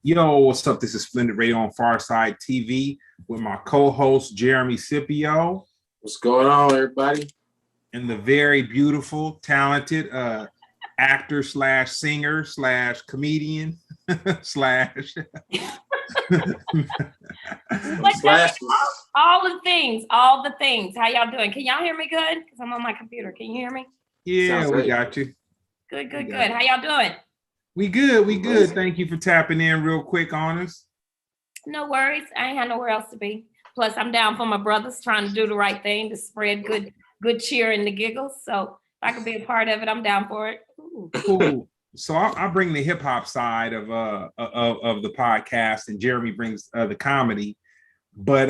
Yo, what's up? This is Splendid Radio on Farside TV with my co-host Jeremy Scipio. What's going on, everybody? And the very beautiful, talented actor slash singer slash comedian slash all the things. How y'all doing? Can y'all hear me good? Because I'm on my computer. Can you hear me? Yeah, we got you. Good. How y'all doing? We good. Thank you for tapping in real quick on us. No worries. I ain't had nowhere else to be. Plus, I'm down for my brothers trying to do the right thing to spread good cheer and the giggles. So if I could be a part of it, I'm down for it. Cool. So I'll bring the hip hop side of the podcast, and Jeremy brings the comedy. But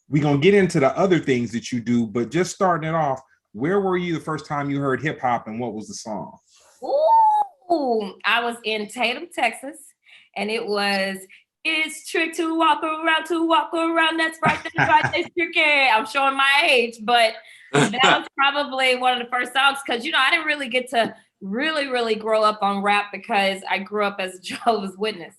we're gonna get into the other things that you do. But just starting it off, where were you the first time you heard hip hop, and what was the song? Ooh, I was in Tatum, Texas, and it was "It's trick to walk around. That's right, it's tricky." I'm showing my age, but that was probably one of the first songs because I didn't really get to really grow up on rap because I grew up as a Jehovah's Witness.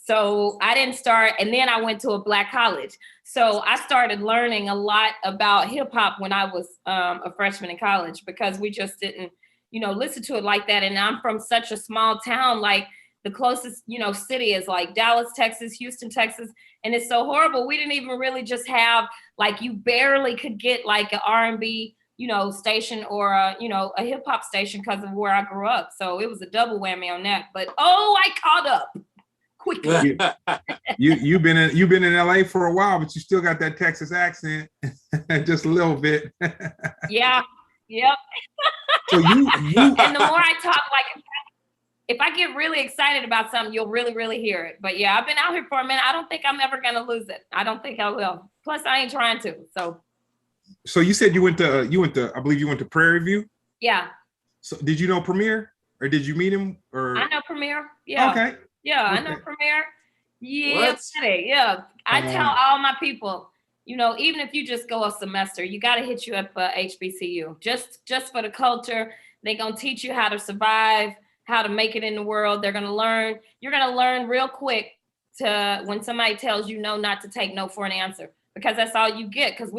So I didn't start, and then I went to a Black college. So I started learning a lot about hip hop when I was a freshman in college because we just didn't, listen to it like that. And I'm from such a small town, like the closest, city is like Dallas, Texas, Houston, Texas. And it's so horrible. We didn't even really just have, like, you barely could get like an R&B, station or a hip hop station because of where I grew up. So it was a double whammy on that. But I caught up quickly. You've been in LA for a while, but you still got that Texas accent, just a little bit. Yeah. Yep. So you and the more I talk, like if I get really excited about something, you'll really hear it. But yeah, I've been out here for a minute. I don't think I'm ever gonna lose it. I don't think I will. Plus, I ain't trying to. So you said you went to I believe you went to Prairie View? Yeah. So did you know Premier, or did you meet him? Or I know Premier. Yeah. Okay. Yeah, okay. I know Premier. Yeah, What? yeah. I tell all my people, even if you just go a semester, you got to hit you up HBCU just for the culture. They're gonna teach you how to survive, how to make it in the world. You're gonna learn real quick to when somebody tells you no, not to take no for an answer, because that's all you get. Because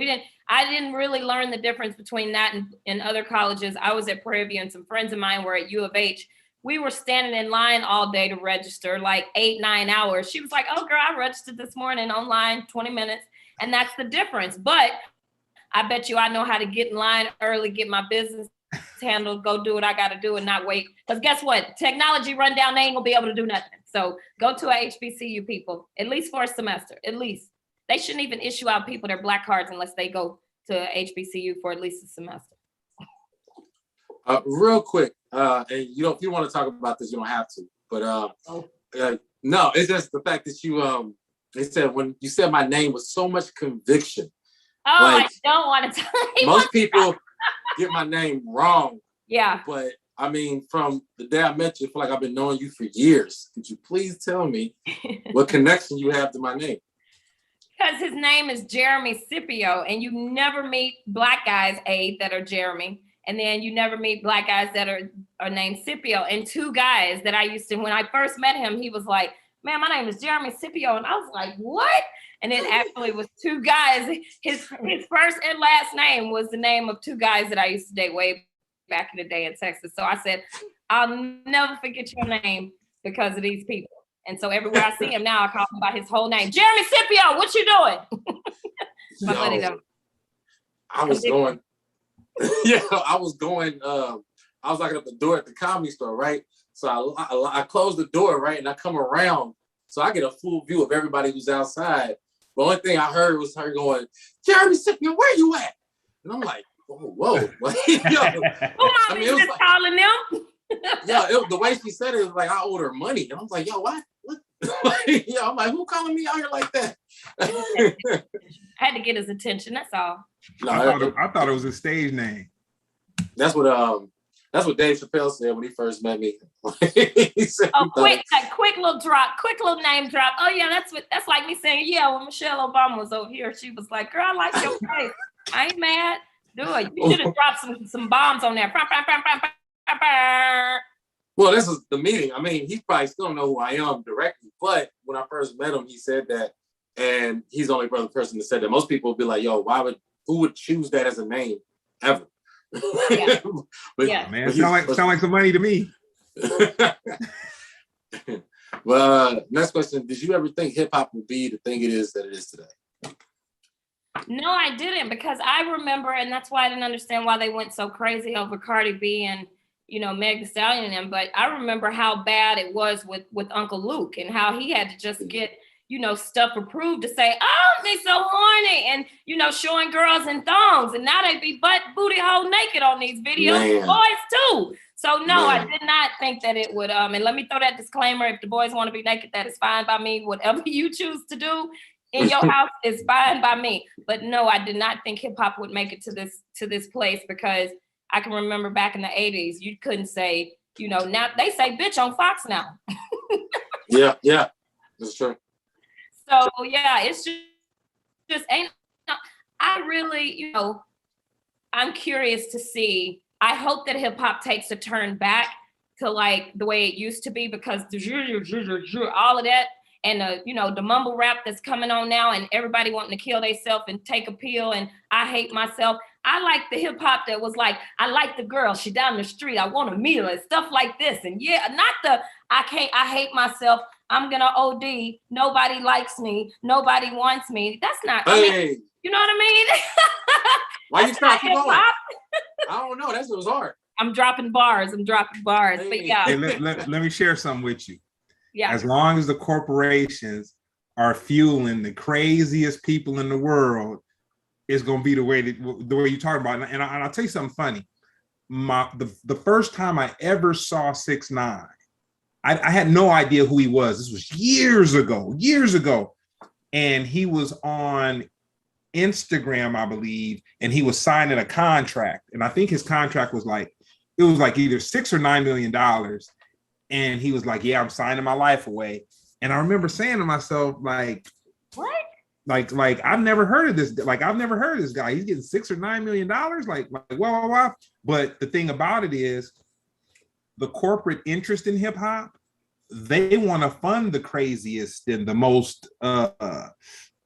I didn't really learn the difference between that and other colleges. I was at Prairie View and some friends of mine were at U of H. We were standing in line all day to register, like 8-9 hours. She was like, "Oh girl, I registered this morning online, 20 minutes. And that's the difference. But I bet you I know how to get in line early, get my business handled, go do what I got to do and not wait. Because guess what? Technology run down, they ain't gonna be able to do nothing. So go to a HBCU, people, at least for a semester, at least. They shouldn't even issue out people their black cards unless they go to HBCU for at least a semester. Real quick, and if you want to talk about this, you don't have to. But no, it's just the fact that you they said when you said my name with so much conviction. Oh, like, I don't want to tell you. Most people get my name wrong. Yeah. But I mean, from the day I met you, I feel like I've been knowing you for years. Could you please tell me what connection you have to my name? Because his name is Jeremy Scipio, and you never meet black guys, that are Jeremy. And then you never meet black guys that are named Scipio. And two guys that I used to, when I first met him, he was like, "Man, my name is Jeremy Scipio." And I was like, "What?" And it actually was two guys. His first and last name was the name of two guys that I used to date way back in the day in Texas. So I said, "I'll never forget your name because of these people." And so everywhere I see him now, I call him by his whole name. "Jeremy Scipio, what you doing?" My buddy don't. I was going. Yeah, I was locking up the door at the Comedy Store, right? So I close the door, right? And I come around, so I get a full view of everybody who's outside. The only thing I heard was her going, "Jeremy Scipio, where you at?" And I'm like, whoa. Like, Just calling them? Yeah, the way she said it was like I owed her money. And I was like, "Yo, what?" I'm like, who calling me out here like that? I had to get his attention, that's all. No, I thought it was a stage name. That's what Dave Chappelle said when he first met me. He said, quick little name drop. Oh yeah, that's like me saying, yeah, when Michelle Obama was over here, she was like, "Girl, I like your face. I ain't mad. Do it." You should have dropped some bombs on there. Well, this is the meeting. I mean, he probably still don't know who I am directly, but when I first met him, he said that, and he's the only other person that said that. Most people would be like, "Yo, who would choose that as a name ever?" Yeah. Man, sound like some money to me. Well, next question: did you ever think hip hop would be the thing it is that it is today? No, I didn't, because I remember, and that's why I didn't understand why they went so crazy over Cardi B and Meg Thee Stallion and them. But I remember how bad it was with Uncle Luke and how he had to just get stuff approved to say, oh, they so horny, and showing girls in thongs, and now they be butt booty hole naked on these videos, boys too. So no, I did not think that it would. And let me throw that disclaimer: if the boys want to be naked, that is fine by me. Whatever you choose to do in your house is fine by me. But no, I did not think hip hop would make it to this place, because I can remember back in the 80s, you couldn't say, now they say bitch on Fox now. Yeah, that's true. So yeah, it's just ain't. I really, I'm curious to see. I hope that hip hop takes a turn back to like the way it used to be, because all of that and the mumble rap that's coming on now, and everybody wanting to kill themselves and take a pill, and I hate myself. I like the hip hop that was like, I like the girl, she down the street, I want a meal, and stuff like this. And yeah, not the I hate myself, I'm gonna OD, nobody likes me, nobody wants me. That's not, you know what I mean? Why you trying to keep going? I don't know, that was hard. I'm dropping bars. But yeah. Hey, let me share something with you. Yeah. As long as the corporations are fueling the craziest people in the world, it's gonna be the way you talk about it. And I'll tell you something funny. The first time I ever saw 6ix9ine, I had no idea who he was. This was years ago. And he was on Instagram, I believe, and he was signing a contract. And I think his contract was like, it was like either $6 or $9 million. And he was like, yeah, I'm signing my life away. And I remember saying to myself, like, what? Like I've never heard of this. Like, I've never heard of this guy. He's getting $6 or $9 million. Like, wow. But the thing about it is, the corporate interest in hip hop, they want to fund the craziest and the most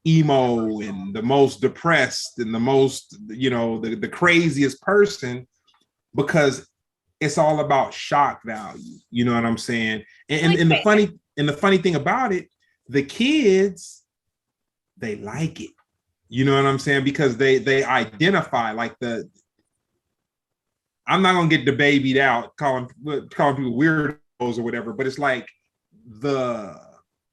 emo and the most depressed and the most, the craziest person, because it's all about shock value. You know what I'm saying? And the funny thing about it, the kids, they like it. You know what I'm saying? Because they identify, like, I'm not gonna get debated out calling people weirdos or whatever, but it's like the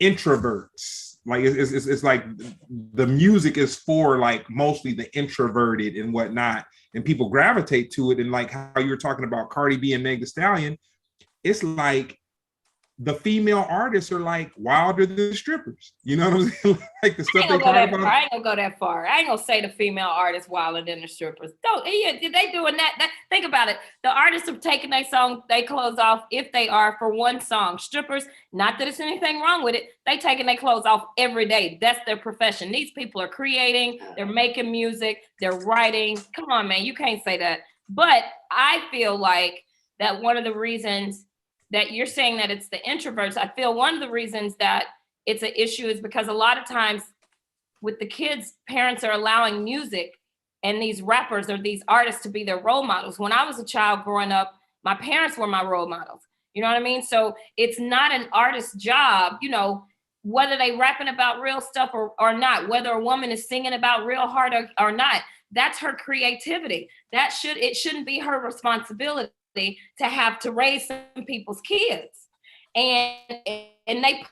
introverts. Like it's like the music is for like mostly the introverted and whatnot, and people gravitate to it. And like how you were talking about Cardi B and Meg Thee Stallion, it's like the female artists are like wilder than the strippers. You know what I'm saying? Like the stuff they talk about. I ain't gonna go that far. I ain't gonna say the female artists wilder than the strippers. Don't, they doing that. Think about it. The artists are taking their clothes off, if they are, for one song. Strippers, not that there's anything wrong with it, they taking their clothes off every day. That's their profession. These people are creating, they're making music, they're writing. Come on, man, you can't say that. But I feel like that one of the reasons that you're saying that it's the introverts, I feel one of the reasons that it's an issue is because a lot of times with the kids, parents are allowing music and these rappers or these artists to be their role models. When I was a child growing up, my parents were my role models. You know what I mean? So it's not an artist's job, whether they rapping about real stuff or not, whether a woman is singing about real hard or not, that's her creativity. It shouldn't be her responsibility to have to raise some people's kids, and they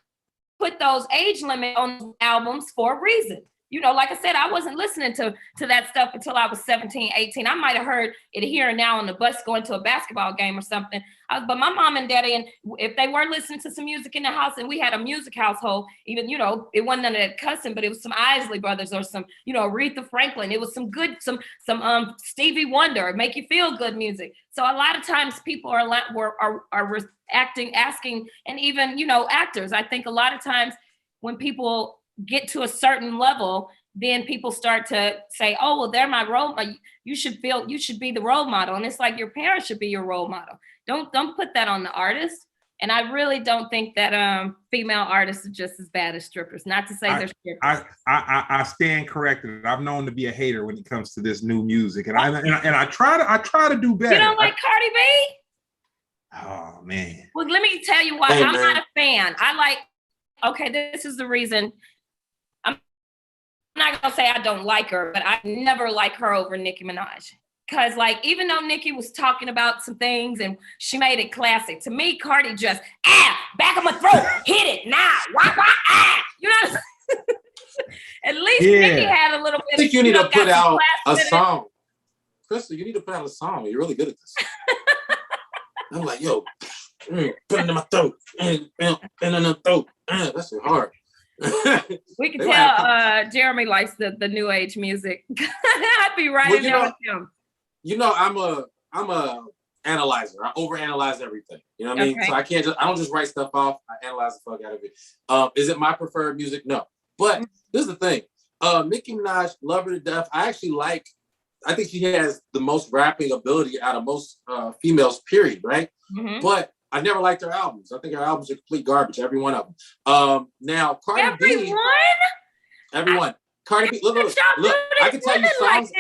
put those age limit on albums for a reason. Like I said, I wasn't listening to that stuff until I was 17, 18. I might have heard it here and now on the bus going to a basketball game or something. But my mom and daddy, and if they were listening to some music in the house, and we had a music household, even, it wasn't none of that cussing, but it was some Isley Brothers or some, Aretha Franklin. It was some good, some Stevie Wonder, make you feel good music. So a lot of times people are asking, and even, actors, I think a lot of times when people get to a certain level, then people start to say, oh, well, they're my role model. You should be the role model. And it's like your parents should be your role model. Don't put that on the artist. And I really don't think that female artists are just as bad as strippers. Not to say they're strippers. I stand corrected. I'm known to be a hater when it comes to this new music, and I try to do better. You don't like Cardi B? Oh man. Well, let me tell you why. I'm not a fan. Okay, this is the reason. I'm not gonna say I don't like her, but I never like her over Nicki Minaj. Because like, even though Nicki was talking about some things and she made it classic, to me, Cardi just, back of my throat, hit it now, you know. At least Nicki had a little bit. I think you need to put out a song. Crystal, you need to put out a song. You're really good at this. I'm like, yo, put it in my throat, and in the throat. That's so hard. We can tell Jeremy likes the new age music. I'd be right in there with him. You know, I'm a analyzer. I overanalyze everything. You know what I mean? So I don't just write stuff off. I analyze the fuck out of it. Is it my preferred music? No. But this is the thing. Nicki Minaj, love her to death. I think she has the most rapping ability out of most females, period, right? Mm-hmm. But I never liked her albums. I think her albums are complete garbage, every one of them. Now, Cardi B. Everyone. Cardi B, look, I can tell you songs.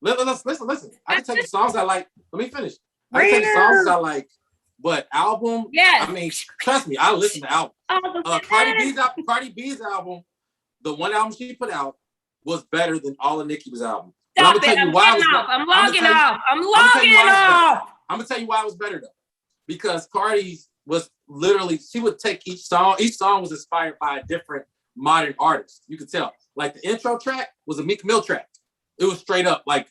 Listen. I can tell you songs I like. Let me finish. I can tell you songs I like, but album, I mean, trust me, I listen to albums. Cardi B's album, the one album she put out, was better than all of Nicki's albums. I'm logging off. I'm gonna tell you why it was better though. Because Cardi's was literally, she would take each song was inspired by a different modern artist. You could tell. Like the intro track was a Meek Mill track. It was straight up like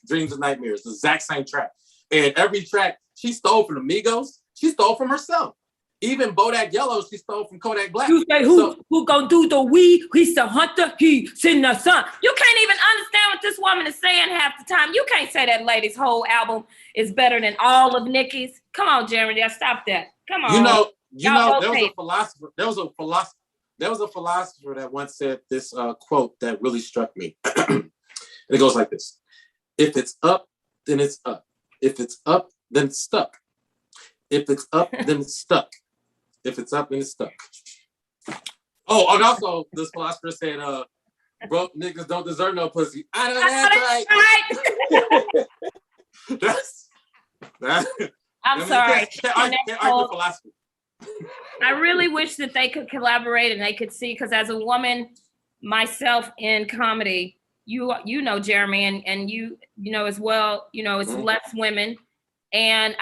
Dreams and Nightmares, the exact same track. And every track she stole from the Migos, she stole from herself. Even Bodak Yellow, she stole from Kodak Black. You say who gonna do the weed? He's the hunter, he's in the sun. You can't even understand what this woman is saying half the time. You can't say that lady's whole album is better than all of Nicki's. Come on, Jeremy, stop that. Come on. You know, there was a philosopher that once said this quote that really struck me. And it goes like this. If it's up, then it's up. If it's up, then it's stuck. If it's up, then it's stuck. If it's up, then it's stuck. Oh, and also this philosopher said, broke niggas don't deserve no pussy. I know that's right. I'm sorry. Can't argue philosophy. I really wish that they could collaborate and they could see, because as a woman myself in comedy, you know, Jeremy, and you know as well, you know, it's less women. And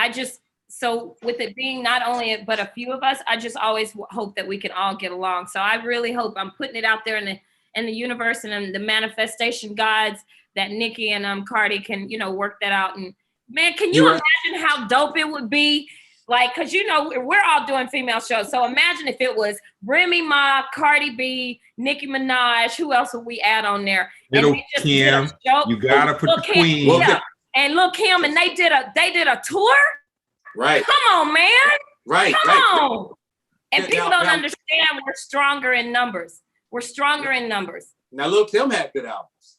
so with it being not only but a few of us, I just always hope that we can all get along. So I really hope, I'm putting it out there in the universe and in the manifestation gods, that Nicki and Cardi can, you know, work that out. And man, can you imagine how dope it would be? Like, cause you know, we're all doing female shows. So imagine if it was Remy Ma, Cardi B, Nicki Minaj, who else would we add on there? Little Kim, you gotta put the queen. Yeah. And Lil Kim, and they did a tour. Right. Come on, man. Right. Come on. And people don't understand we're stronger in numbers. We're stronger in numbers. Now, Lil Kim had good albums.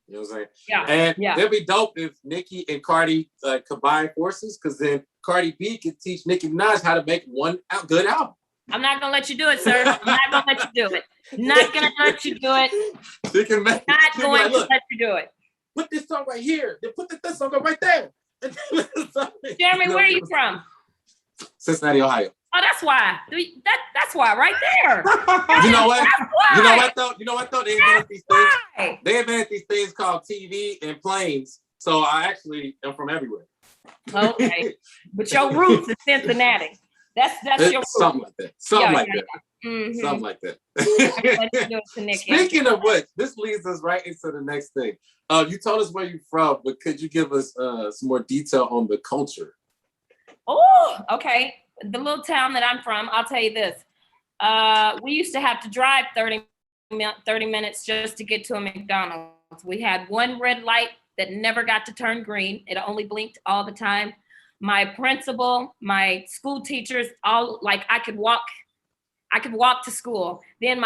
You know what I'm saying? Yeah. And it'd be dope if Nicki and Cardi combine forces, because then Cardi B could teach Nicki Minaj how to make one good album. I'm not gonna let you do it, sir. I'm not gonna let you do it. Not gonna let you do it. She can make, not going to let you do it. Put this song right here. Then put this song right there. Jeremy, where are you from? Cincinnati, Ohio. Oh, that's why. That's why, right there. You know what? You know what though? They invented these things. They invented these things called TV and planes. So I actually am from everywhere. Okay, but your roots is Cincinnati. That's your roots. Something like that. Something like that. Mm-hmm. Something like that. Speaking of which, this leads us right into the next thing. You told us where you're from, but could you give us some more detail on the culture? Oh, okay. The little town that I'm from, I'll tell you this. We used to have to drive 30 minutes just to get to a McDonald's. We had one red light that never got to turn green. It only blinked all the time. My principal, my school teachers, all like I could walk to school. Then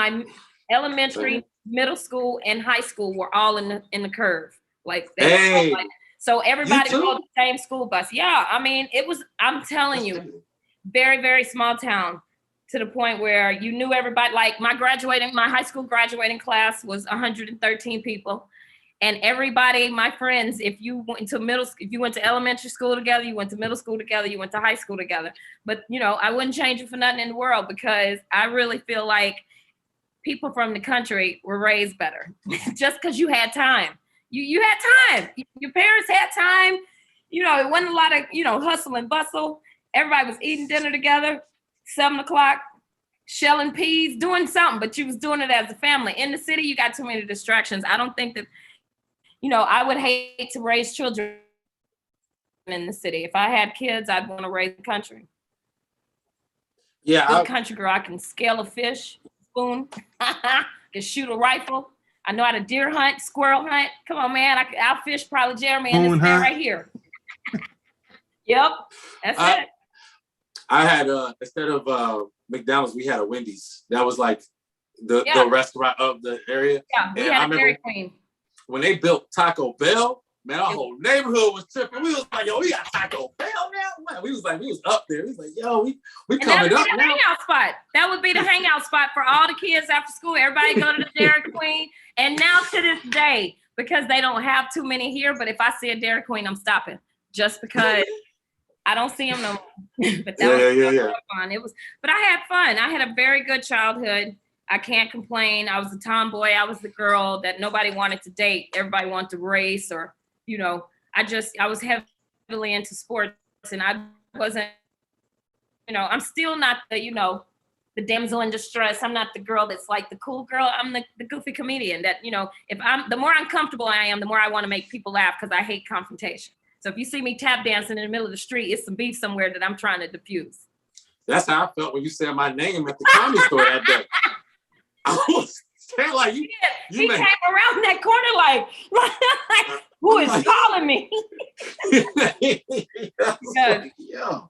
Elementary, middle school, and high school were all in the curve. Like they were all Hey, like, so everybody you too? rode the same school bus. Yeah, I mean, it was, I'm telling you, very, very small town, to the point where you knew everybody. Like my high school graduating class was 113 people. And everybody, my friends, if you went to elementary school together, you went to middle school together, you went to high school together. But I wouldn't change it for nothing in the world, because I really feel like people from the country were raised better. Just because you had time. You had time. Your parents had time. It wasn't a lot of, hustle and bustle. Everybody was eating dinner together, 7 o'clock, shelling peas, doing something, but you was doing it as a family. In the city, you got too many distractions. I don't think that, I would hate to raise children in the city. If I had kids, I'd want to raise the country. Yeah, I'm a country girl. I can scale a fish, spoon, can shoot a rifle. I know how to deer hunt, squirrel hunt. Come on, man. I'll fish probably Jeremy in this man right here. Yep, that's it. I had instead of McDonald's, we had a Wendy's. That was like the restaurant of the area. Yeah, we had a Dairy Queen. When they built Taco Bell, man, our whole neighborhood was tripping. We was like, yo, we got Taco Bell now. Man, we was up there. We was like, yo, we coming up now. Hangout spot. That would be the hangout spot for all the kids after school. Everybody go to the Dairy Queen. And now to this day, because they don't have too many here, but if I see a Dairy Queen, I'm stopping, just because I don't see them no more. But that was fun. But I had fun. I had a very good childhood. I can't complain. I was a tomboy. I was the girl that nobody wanted to date. Everybody wanted to race, or, I was heavily into sports, and I wasn't, I'm still not the damsel in distress. I'm not the girl that's like the cool girl. I'm the goofy comedian that, the more uncomfortable I am, the more I want to make people laugh, because I hate confrontation. So if you see me tap dancing in the middle of the street, it's some beef somewhere that I'm trying to diffuse. That's how I felt when you said my name at the comedy store that day. I was saying like you. He came around that corner like who is calling me? Yeah.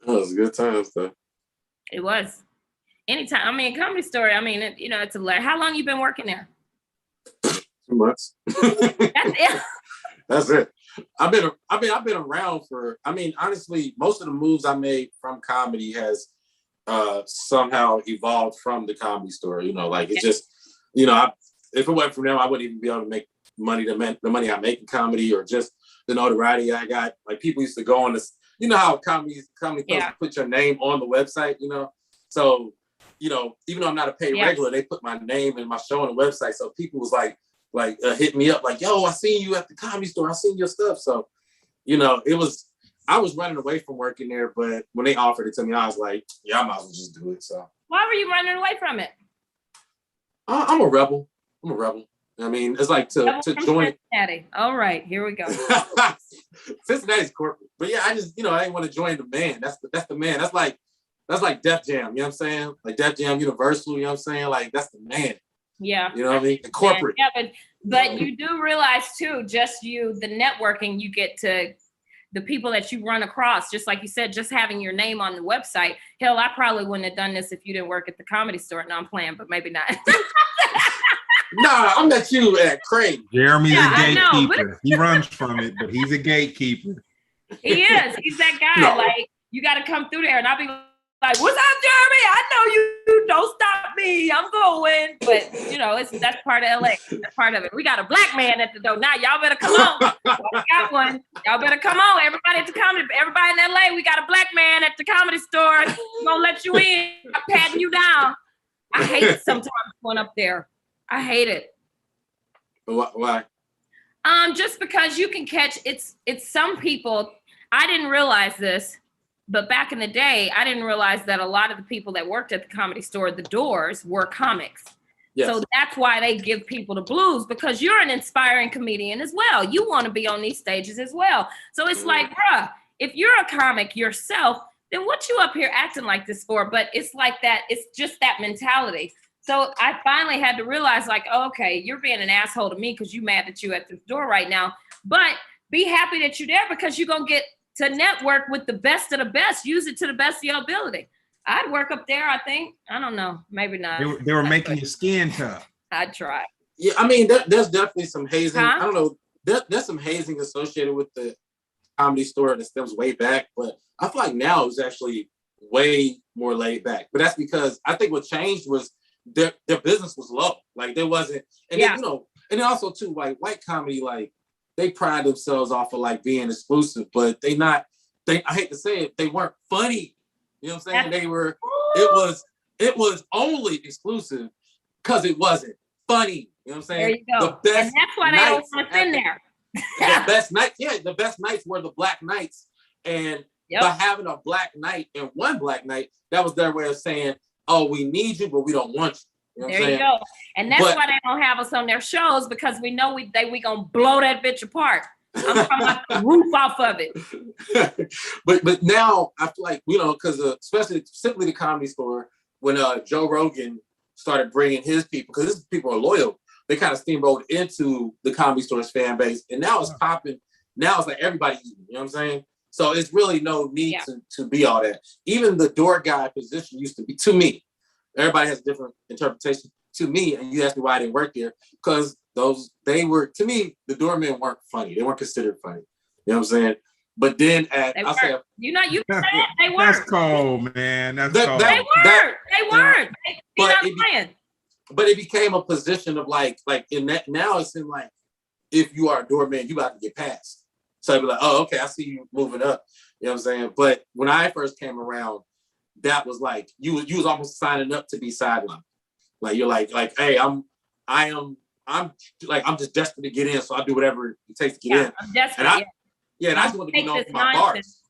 That was good times though. It was. Anytime. I mean, Comedy Store. I mean, it's a. How long you been working there? 2 months. That's it. That's it. I've been around for. I mean, honestly, most of the moves I made from comedy has somehow evolved from the Comedy Store. Like it's just, if it wasn't for them, I wouldn't even be able to make money. The money I make in comedy, or just the notoriety I got. Like people used to go on this. You know how comedy put your name on the website. So even though I'm not a paid regular, they put my name and my show on the website. So people was like hit me up like, yo, I seen you at the Comedy Store. I seen your stuff. So I was running away from working there, but when they offered it to me, I was like, yeah, I might as well just do it. So why were you running away from it? I'm a rebel. I mean, it's like to join. Cincinnati. All right, here we go. Cincinnati's corporate, but yeah, I just I didn't want to join the man. That's the man. That's like Def Jam. You know what I'm saying? Like Def Jam, Universal. You know what I'm saying? Like that's the man. Yeah. You know what I mean? The corporate. Yeah, but you do realize too, the networking you get to. The people that you run across, just like you said, just having your name on the website. Hell, I probably wouldn't have done this if you didn't work at the Comedy Store. No, I'm playing, but maybe not. Nah, I met you at Crane. Jeremy's a gatekeeper. He runs from it, but he's a gatekeeper. He is. He's that guy. No. Like, you got to come through there, and I'll be like, "What's up, Jeremy? I know you. Don't stop me. I'm going." But that's part of LA. That's part of it. We got a black man at the door now. Y'all better come on. We got one. Y'all better come on. Everybody at the comedy. Everybody in LA. We got a black man at the Comedy Store. We're gonna let you in. I'm patting you down. I hate it sometimes going up there. I hate it. Why? Just because you can catch it's some people. I didn't realize this. But back in the day, I didn't realize that a lot of the people that worked at the Comedy Store, the doors, were comics. Yes. So that's why they give people the blues, because you're an inspiring comedian as well. You want to be on these stages as well. So it's like, bruh, if you're a comic yourself, then what you up here acting like this for? But it's like that. It's just that mentality. So I finally had to realize, like, okay, you're being an asshole to me because you mad that you at the door right now. But be happy that you're there, because you're going to get to network with the best of the best. Use it to the best of your ability. I'd work up there, I think. I don't know. Maybe not. They were making your skin tough. I'd try. Yeah, I mean, there's definitely some hazing. Huh? I don't know. There's some hazing associated with the Comedy Store that stems way back, but I feel like now it's actually way more laid back. But that's because I think what changed was their business was low. Like there wasn't, and then, and then also too, like white comedy, like they pride themselves off of like being exclusive, but I hate to say it, they weren't funny. You know what I'm saying? It was only exclusive because it wasn't funny. You know what I'm saying? There you go. And that's why they don't want us in there. The best nights were the black nights. And by having a black night and one black night, that was their way of saying, oh, we need you, but we don't want you. You know what I'm saying? You go. And that's why they don't have us on their shows, because we know we gonna blow that bitch apart. I'm talking about the roof off of it. but now I feel like, because especially simply the Comedy Store, when Joe Rogan started bringing his people, because his people are loyal, they kind of steamrolled into the Comedy Store's fan base, and now it's popping. Now it's like everybody eating, you know what I'm saying? So it's really no need to be all that. Even the door guy position used to be, to me, everybody has a different interpretation. To me, and you asked me why I didn't work there, because to me, the doormen weren't funny. They weren't considered funny. You know what I'm saying? But then you said they weren't. That's cold, man. That's cold. They weren't. But it became a position of like in that now it's in like, if you are a doorman, you about to get passed. So I'd be like, oh, okay, I see you moving up. You know what I'm saying? But when I first came around, that was like you was almost signing up to be sidelined. Like you're like, hey, I'm just desperate to get in, so I'll do whatever it takes to get in. I'm desperate. And I just want to be known for my bars.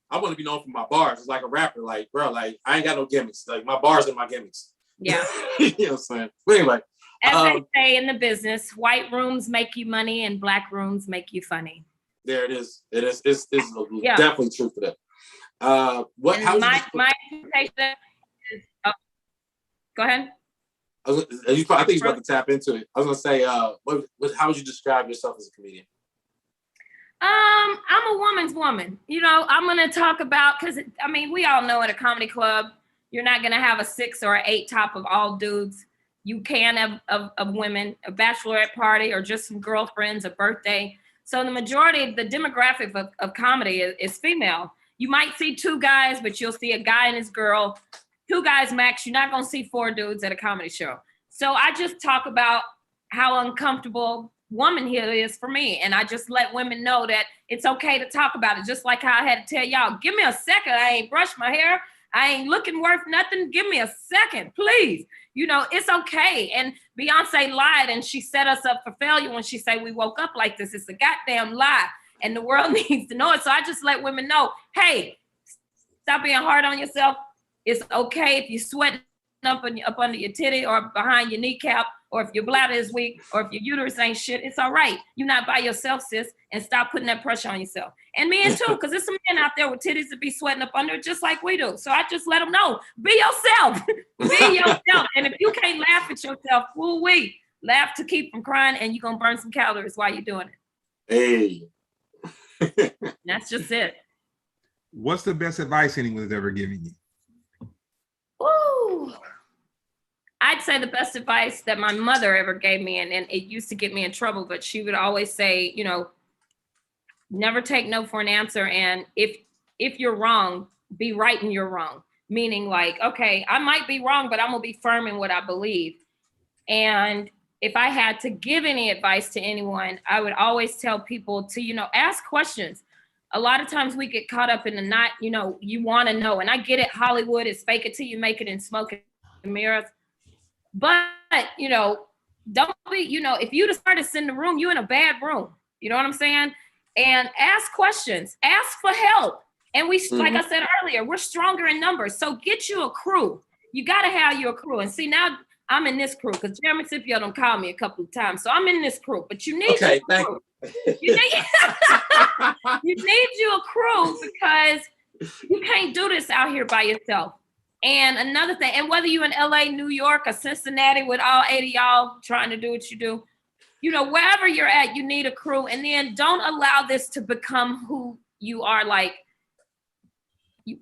I want to be known for my bars. It's like a rapper, like, bro, like I ain't got no gimmicks. Like my bars are my gimmicks. Yeah. You know what I'm saying? But anyway. As they say in the business, white rooms make you money and black rooms make you funny. There it is. It's definitely true for that. My interpretation is, go ahead. I think you're about to tap into it. I was gonna say, how would you describe yourself as a comedian? I'm a woman's woman. I'm gonna talk about, because we all know at a comedy club, you're not gonna have a 6 or 8 top of all dudes. You can have of women, a bachelorette party, or just some girlfriends, a birthday. So the majority of the demographic of comedy is female. You might see 2 guys, but you'll see a guy and his girl. 2 guys max. You're not gonna see 4 dudes at a comedy show. So I just talk about how uncomfortable womanhood is for me, and I just let women know that it's okay to talk about it. Just like how I had to tell y'all, give me a second. I ain't brushed my hair. I ain't looking worth nothing. Give me a second, please. It's okay. And Beyonce lied, and she set us up for failure when she said we woke up like this. It's a goddamn lie, and the world needs to know it. So I just let women know, hey, stop being hard on yourself. It's okay if you're sweating up under your titty or behind your kneecap, or if your bladder is weak, or if your uterus ain't shit. It's all right. You're not by yourself, sis, and stop putting that pressure on yourself. And men too, because there's some men out there with titties that be sweating up under it just like we do. So I just let them know, be yourself. Be yourself. And if you can't laugh at yourself, woo-wee, laugh to keep from crying, and you're going to burn some calories while you're doing it. Hey. That's just it. What's the best advice anyone's ever given you? Ooh. I'd say the best advice that my mother ever gave me, and it used to get me in trouble, but she would always say, never take no for an answer. And if you're wrong, be right in you're wrong. Meaning like, okay, I might be wrong, but I'm gonna be firm in what I believe. And if I had to give any advice to anyone, I would always tell people to, ask questions. A lot of times we get caught up in the not, you want to know. And I get it, Hollywood is fake it till you make it and smoke it in mirrors. But, don't be, if you the smartest in the room, you're in a bad room. You know what I'm saying? And ask questions, ask for help. And like I said earlier, we're stronger in numbers. So get you a crew. You got to have your crew. And see, now I'm in this crew because Jeremy Scipio don't call me a couple of times. So I'm in this crew, but you need your crew. You need you a crew, because you can't do this out here by yourself. And another thing, and whether you're in LA, New York, or Cincinnati with all 80 y'all trying to do what you do, wherever you're at, you need a crew. And then don't allow this to become who you are. Like,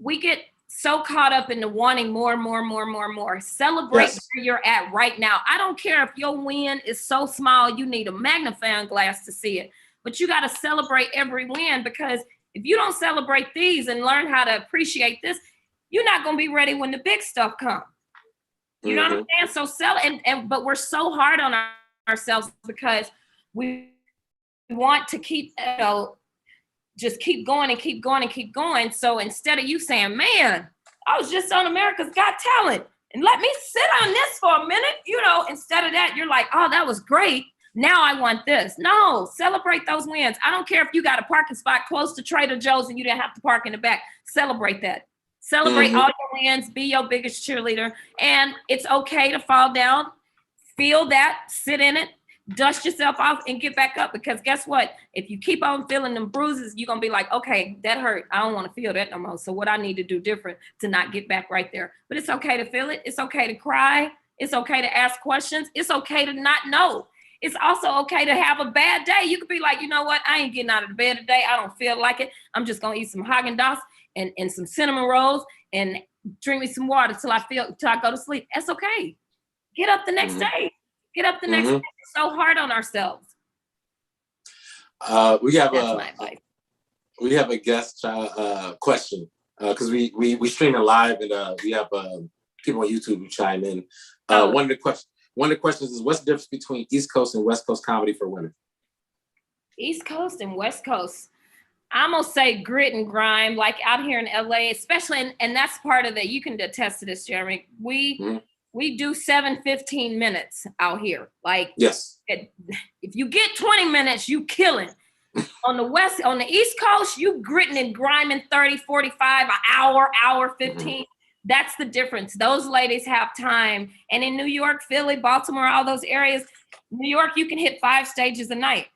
we get so caught up in the wanting more and more and more and more and more. Celebrate where you're at right now. I don't care if your win is so small, you need a magnifying glass to see it, but you got to celebrate every win, because if you don't celebrate these and learn how to appreciate this, you're not going to be ready when the big stuff comes. You know what I'm saying? So but we're so hard on ourselves because we want to keep, just keep going and keep going and keep going. So instead of you saying, man, I was just on America's Got Talent and let me sit on this for a minute, instead of that, you're like, oh, that was great. Now I want this. No, celebrate those wins. I don't care if you got a parking spot close to Trader Joe's and you didn't have to park in the back. Celebrate that. Celebrate all your wins. Be your biggest cheerleader. And it's okay to fall down. Feel that. Sit in it. Dust yourself off and get back up, because guess what? If you keep on feeling them bruises, you're going to be like, okay, that hurt. I don't want to feel that no more. So what I need to do different to not get back right there. But it's okay to feel it. It's okay to cry. It's okay to ask questions. It's okay to not know. It's also okay to have a bad day. You could be like, you know what? I ain't getting out of the bed today. I don't feel like it. I'm just going to eat some Haagen-Dazs and some cinnamon rolls and drink me some water till I go to sleep. That's okay. Get up the next day. Get up the next day. We're so hard on ourselves. We have a guest question because we stream it live, and we have people on YouTube who chime in. One of the questions is, what's the difference between East Coast and West Coast comedy for women? East Coast and West Coast. I'm gonna say grit and grime, like out here in LA, especially, and that's part of the, you can attest to this, Jeremy. We do 7-15 minutes out here. Like, yes, if you get 20 minutes, you killing. On the East Coast, you gritting and grinding 30, 45, an hour 15. That's the difference. Those ladies have time. And in New York, Philly, Baltimore, all those areas, New York, you can hit 5 stages a night.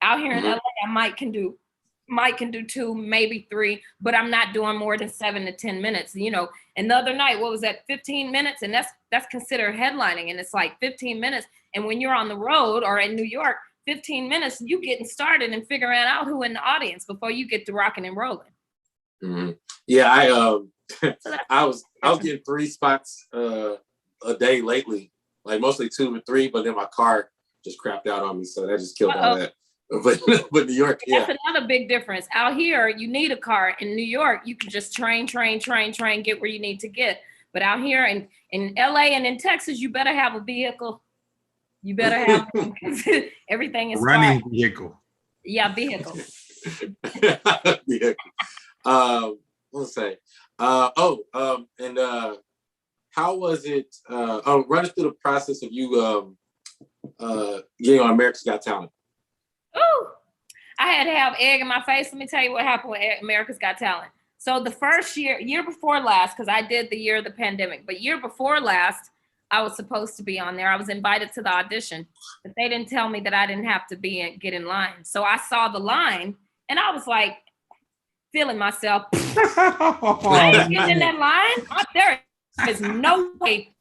Out here in LA, I might can do 2, maybe 3, but I'm not doing more than 7 to 10 minutes, And the other night, what was that, 15 minutes? And that's considered headlining, and it's like 15 minutes. And when you're on the road or in New York, 15 minutes, you getting started and figuring out who in the audience before you get to rocking and rolling. Yeah, I was getting 3 spots a day lately, like mostly 2 or 3, but then my car just crapped out on me, so that just killed all that. But New York, that's another big difference. Out here, you need a car. In New York, you can just train, get where you need to get. But out here in LA and in Texas, you better have a vehicle. You better have everything is running vehicle. Yeah, vehicle. Vehicle. Let's say. And how was it? Run us through the process of you getting on America's Got Talent. Ooh, I had to have egg in my face. Let me tell you what happened with America's Got Talent. So the first year before last, because I did the year of the pandemic, but year before last, I was supposed to be on there. I was invited to the audition, but they didn't tell me that I didn't have to get in line. So I saw the line and I was like, feeling myself. I ain't getting in that line. There is no way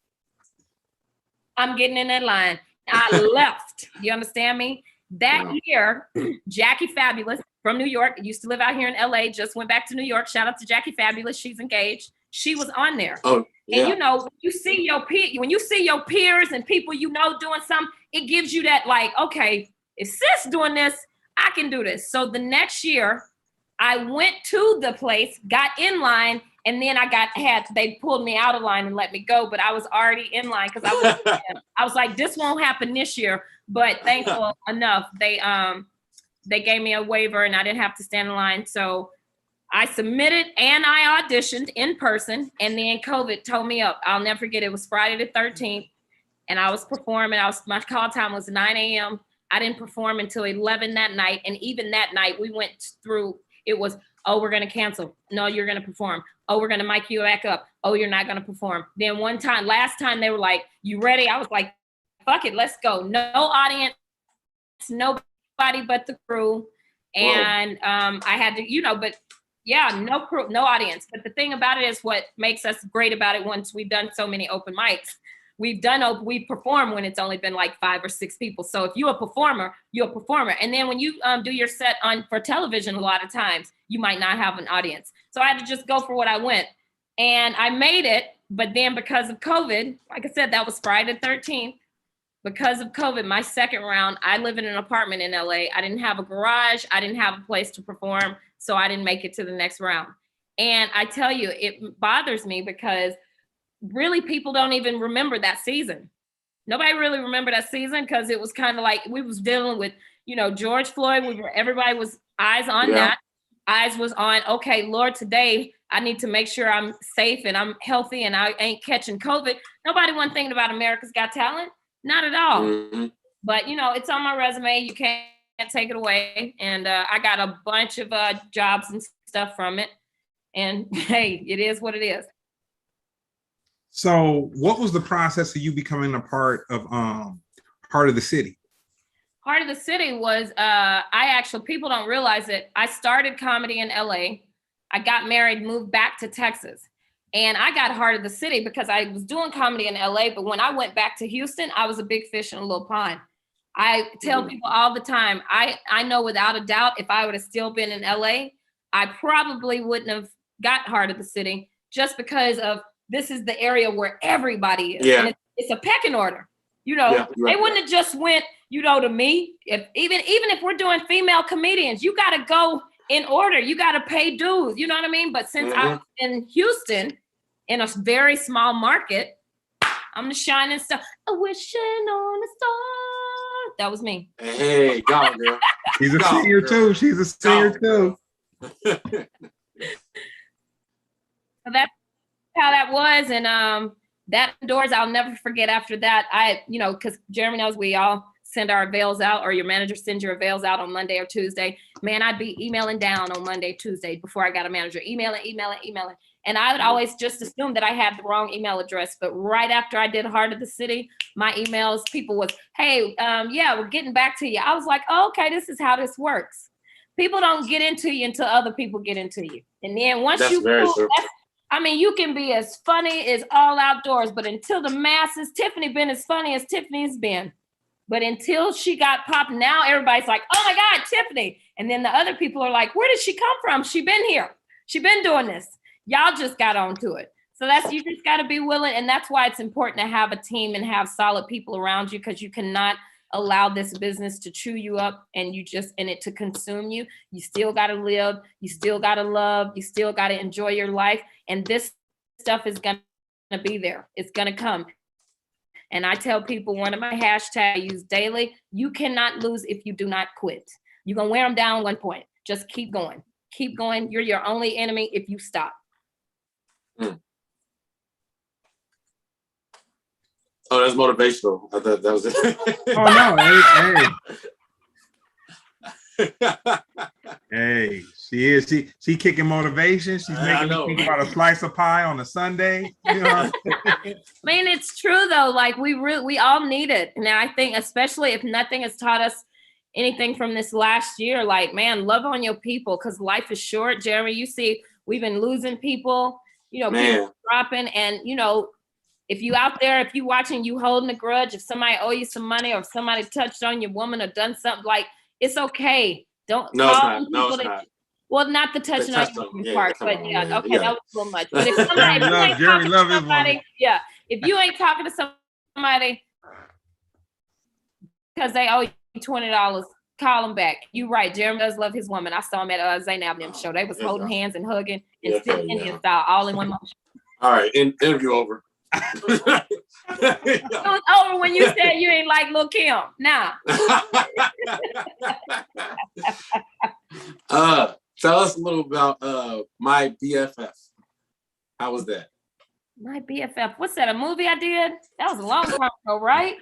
I'm getting in that line. I left. You understand me? That year, Jackie Fabulous from New York, used to live out here in LA, just went back to New York. Shout out to Jackie Fabulous. She's engaged. She was on there. And when you see your peers and people doing something, it gives you that like, okay, if sis doing this, I can do this. So the next year, I went to the place, got in line, and then they pulled me out of line and let me go, but I was already in line because I was like, this won't happen this year. But thankful enough, they gave me a waiver and I didn't have to stand in line. So I submitted and I auditioned in person, and then COVID told me up. I'll never forget, it was Friday the 13th and I was performing. My call time was 9 a.m. I didn't perform until 11 that night. And even that night we went through, it was, oh, we're going to cancel. No, you're going to perform. Oh, we're going to mic you back up. Oh, you're not going to perform. Then last time they were like, you ready? I was like, fuck it, let's go. No audience, nobody but the crew. And I had to, but yeah, no crew, no audience. But the thing about it is what makes us great about it, once we've done so many open mics, we perform when it's only been like 5 or 6 people. So if you're a performer, you're a performer. And then when you do your set for television, a lot of times you might not have an audience. So I had to just go for what I went. And I made it, but then because of COVID, like I said, that was Friday the 13th. Because of COVID, my second round, I live in an apartment in LA. I didn't have a garage. I didn't have a place to perform. So I didn't make it to the next round. And I tell you, it bothers me because really people don't even remember that season. Nobody really remembered that season because it was kind of like we was dealing with, George Floyd. Everybody was eyes on that. Eyes was on, okay, Lord, today I need to make sure I'm safe and I'm healthy and I ain't catching COVID. Nobody wasn't thinking about America's Got Talent. Not at all. Mm-hmm. But, it's on my resume. You can't take it away. And I got a bunch of jobs and stuff from it. And hey, it is what it is. So what was the process of you becoming a part of Heart of the City? Heart of the City was, people don't realize it. I started comedy in LA. I got married, moved back to Texas. And I got Heart of the City because I was doing comedy in LA. But when I went back to Houston, I was a big fish in a little pond. I tell people all the time, I know without a doubt, if I would have still been in LA, I probably wouldn't have got Heart of the City just because of this is the area where everybody is. Yeah. And it's a pecking order. They wouldn't have just went, to me. Even if we're doing female comedians, you got to go in order. You got to pay dues. You know what I mean? But since I'm in Houston, in a very small market, I'm the shining star. A wishing on a star. That was me. Hey, go on, girl. She's a singer too. She's a singer too. So that's how that was. And that doors, I'll never forget after that. Because Jeremy knows we all send our avails out, or your manager sends your avails out on Monday or Tuesday. Man, I'd be emailing down on Monday, Tuesday before I got a manager, emailing. And I would always just assume that I had the wrong email address. But right after I did Heart of the City, my emails, people was, hey, we're getting back to you. I was like, oh, okay, this is how this works. People don't get into you until other people get into you. And then once you can be as funny as all outdoors, but until the masses, Tiffany been as funny as Tiffany's been. But until she got popped, now everybody's like, oh my God, Tiffany. And then the other people are like, where did she come from? She been here. She been doing this. Y'all just got onto it. So you just got to be willing. And that's why it's important to have a team and have solid people around you, because you cannot allow this business to chew you up and it to consume you. You still got to live. You still got to love. You still got to enjoy your life. And this stuff is going to be there. It's going to come. And I tell people, one of my hashtags I use daily, you cannot lose if you do not quit. You're going to wear them down 1 point. Just keep going. Keep going. You're your only enemy if you stop. Oh, that's motivational. I thought that was it. Hey, she is. She kicking motivation. She's making me think about a slice of pie on a Sunday. I mean, it's true though. Like we all need it, and I think especially if nothing has taught us anything from this last year, like man, love on your people because life is short. Jeremy, you see, we've been losing people. People dropping, and if you out there, if you watching, you holding a grudge, if somebody owe you some money or if somebody touched on your woman or done something, like it's okay. Don't no, it's not. Well, not the touching on your part, but okay, that was a little much. But if somebody, if you ain't talking to somebody because they owe you $20, call them back. You right, Jeremy does love his woman. I saw him at Zainab them show. They was holding hands and hugging and sitting Indian style, all in one motion. All right, interview over. It was over when you said you ain't like Lil' Kim. Nah. Tell us a little about My BFF. How was that? My BFF. What's that? A movie I did? That was a long time ago, right?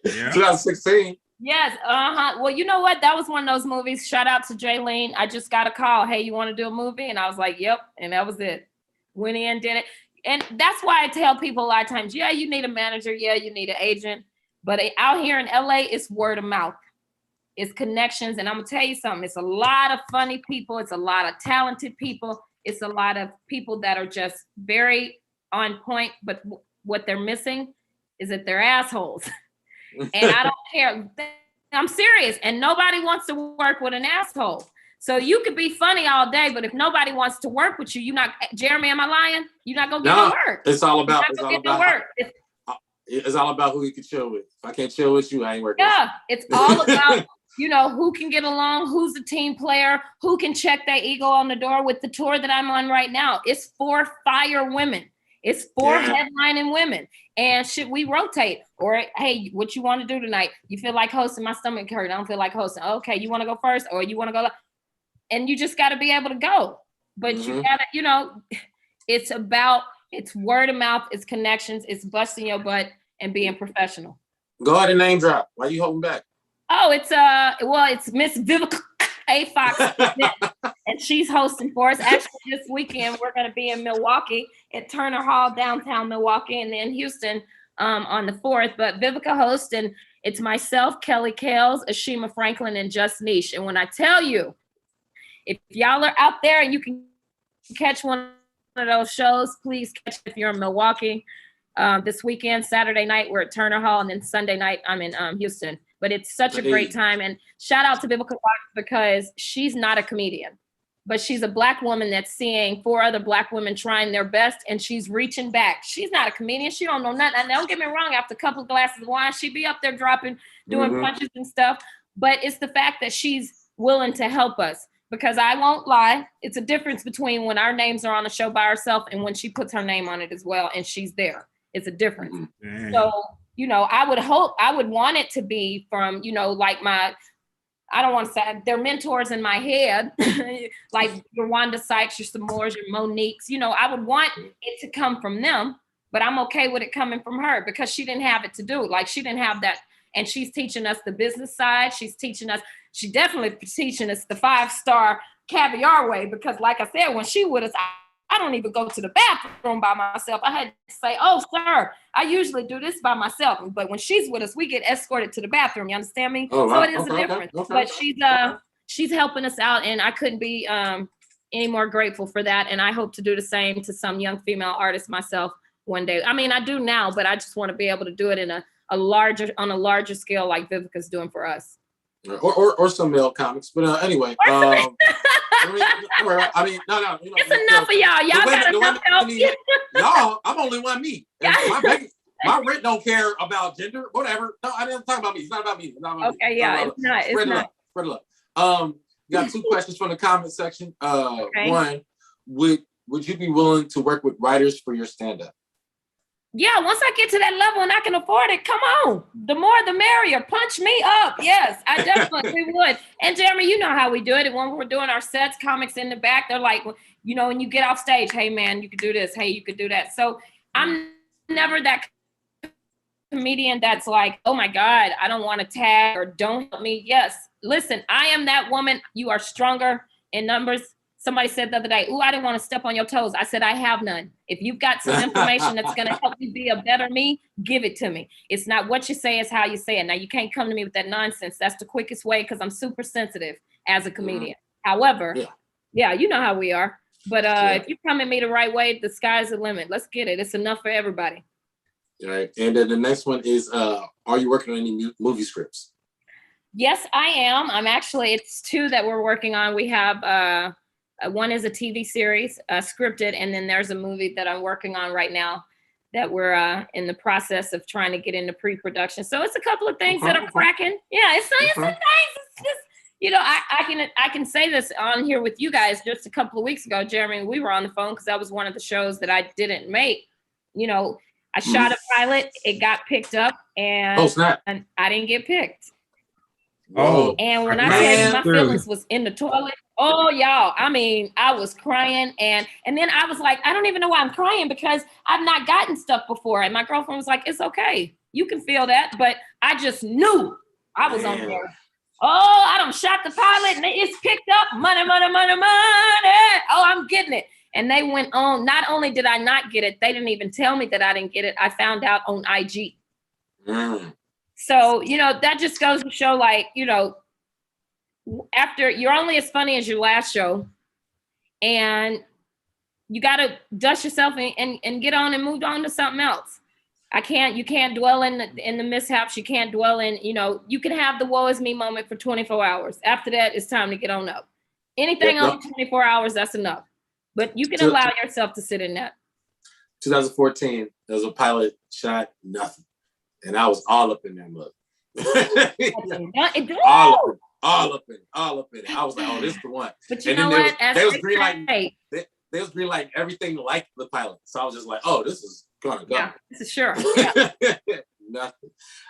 Yeah. 2016. Yes. Well, you know what? That was one of those movies. Shout out to Jaylene. I just got a call. Hey, you want to do a movie? And I was like, yep. And that was it. Went in, did it. And that's why I tell people a lot of times, yeah, you need a manager. Yeah, you need an agent. But out here in LA, it's word of mouth. It's connections. And I'm going to tell you something. It's a lot of funny people. It's a lot of talented people. It's a lot of people that are just very on point. But what they're missing is that they're assholes. And I don't care. I'm serious. And nobody wants to work with an asshole. So you could be funny all day, but if nobody wants to work with you, you're not. Jeremy, am I lying? You're not gonna get no work. It's all about. It's all about who you can chill with. If I can't chill with you, I ain't working. Yeah, it's all about who can get along, who's the team player, who can check their ego on the door. With the tour that I'm on right now, it's 4 fire women. It's 4 headlining women. And should we rotate? Or, hey, what you want to do tonight? You feel like hosting? My stomach hurt. I don't feel like hosting. Okay, you want to go first? Or you want to go? And you just got to be able to go. But you got to, it's word of mouth, it's connections, it's busting your butt and being professional. Go ahead and name drop. Why are you holding back? Oh, it's Miss Vivica A. Fox, and she's hosting for us. Actually, this weekend we're going to be in Milwaukee at Turner Hall, downtown Milwaukee, and then Houston on the 4th. But Vivica hosts, and it's myself, Kelly Kales, Ashima Franklin, and Just Niche. And when I tell you, if y'all are out there and you can catch one of those shows, please catch it if you're in Milwaukee. This weekend, Saturday night, we're at Turner Hall, and then Sunday night, I'm in Houston. But it's such a great time. And shout out to Vivica Fox because she's not a comedian, but she's a Black woman that's seeing 4 other Black women trying their best, and she's reaching back. She's not a comedian. She don't know nothing. And don't get me wrong, after a couple of glasses of wine, she'd be up there doing punches and stuff. But it's the fact that she's willing to help us. Because I won't lie, it's a difference between when our names are on the show by herself and when she puts her name on it as well, and she's there. It's a difference. Mm-hmm. So, I would want it to be from, like I don't want to say they're mentors in my head, like your Wanda Sykes, your Samores, your Moniques. I would want it to come from them, but I'm okay with it coming from her because she didn't have it to do. Like she didn't have that. And she's teaching us the business side. She definitely teaching us the 5-star caviar way because like I said, when she with us, I don't even go to the bathroom by myself. I had to say, oh, sir, I usually do this by myself. But when she's with us, we get escorted to the bathroom. You understand me? Oh, so it is a difference. Okay. But she's helping us out, and I couldn't be any more grateful for that. And I hope to do the same to some young female artists myself one day. I mean, I do now, but I just want to be able to do it in on a larger scale like Vivica's doing for us. Or some male comics. But anyway. No. It's enough of y'all. Y'all got enough help. Y'all, I'm only one me. My rent don't care about gender, whatever. No, I didn't talk about me. It's not about me. Okay, yeah, it's not. Spread it up. Got 2 questions from the comment section. Okay. One, would you be willing to work with writers for your stand-up? Yeah, once I get to that level and I can afford it, come on. The more the merrier. Punch me up. Yes, I definitely would. And Jeremy, you know how we do it. And when we're doing our sets, comics in the back, they're like, when you get off stage, hey man, you could do this. Hey, you could do that. So I'm never that comedian that's like, oh my God, I don't want to tag or don't help me. Yes, listen, I am that woman. You are stronger in numbers. Somebody said the other day, I didn't want to step on your toes. I said, I have none. If you've got some information that's going to help you be a better me, give it to me. It's not what you say, it's how you say it. Now, you can't come to me with that nonsense. That's the quickest way because I'm super sensitive as a comedian. However, yeah, you know how we are. But if you come at me the right way, the sky's the limit. Let's get it. It's enough for everybody. All right. And then the next one is, are you working on any movie scripts? Yes, I am. It's 2 that we're working on. We have... one is a TV series, scripted, and then there's a movie that I'm working on right now that we're in the process of trying to get into pre-production. So it's a couple of things that are cracking. Yeah, it's some things. It's just, I can say this on here with you guys. Just a couple of weeks ago, Jeremy, we were on the phone because that was one of the shows that I didn't make. I shot a pilot, it got picked up, and I didn't get picked. Oh, and when I tell you my feelings was in the toilet, oh y'all, I was crying and then I was like, I don't even know why I'm crying because I've not gotten stuff before. And my girlfriend was like, it's okay. You can feel that. But I just knew I was on there. Oh, I done shot the pilot and it's picked up. Money. Oh, I'm getting it. And they went on. Not only did I not get it, they didn't even tell me that I didn't get it. I found out on IG. So, that just goes to show after you're only as funny as your last show and you got to dust yourself and get on and move on to something else. You can't dwell in the mishaps. You can't dwell in, you can have the woe is me moment for 24 hours. After that, it's time to get on up. Anything over 24 hours, that's enough. But you can allow yourself to sit in that. 2014, there was a pilot shot, nothing. And I was all up in that mug. all up in it. I was like, oh, this is the one. But you know what? They was green light everything like the pilot. So I was just like, oh, this is gonna go. Yeah, this is sure. Yeah. Nothing.